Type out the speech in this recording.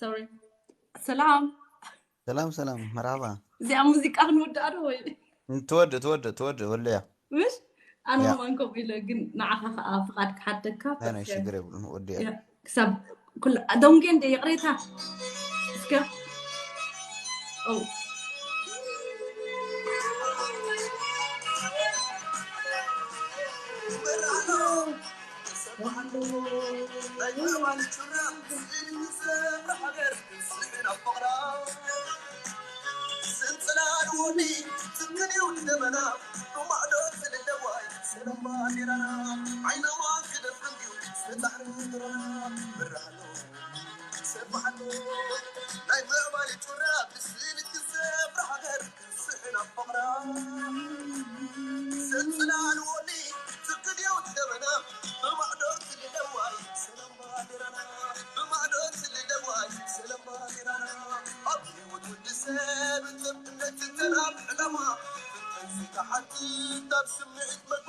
sorry سلام سلام مرحبا زي موسيقى نود أروي تود ولا مش أنا يا ما أنكم إلا جن نعرف فقط حتى كابر أنا شجرة ودي يا كسب كل دونجين دي قريتها سكر أو سنتلالوني تمني ودمنا وما دوت للدواي سلام بادرنا عينا ما كده فنديو ستعرف درنا برهلو سبحانو لا يمبالي تراب سين كسب رحغر سحنا فقرا سنتلالوني تمني ودمنا وما دوت للدواي سلام بادرنا وما دوت للدواي سلام بادرنا أبي ودود ساب تبنت تنام لما تنسي تحت تبسم عدمك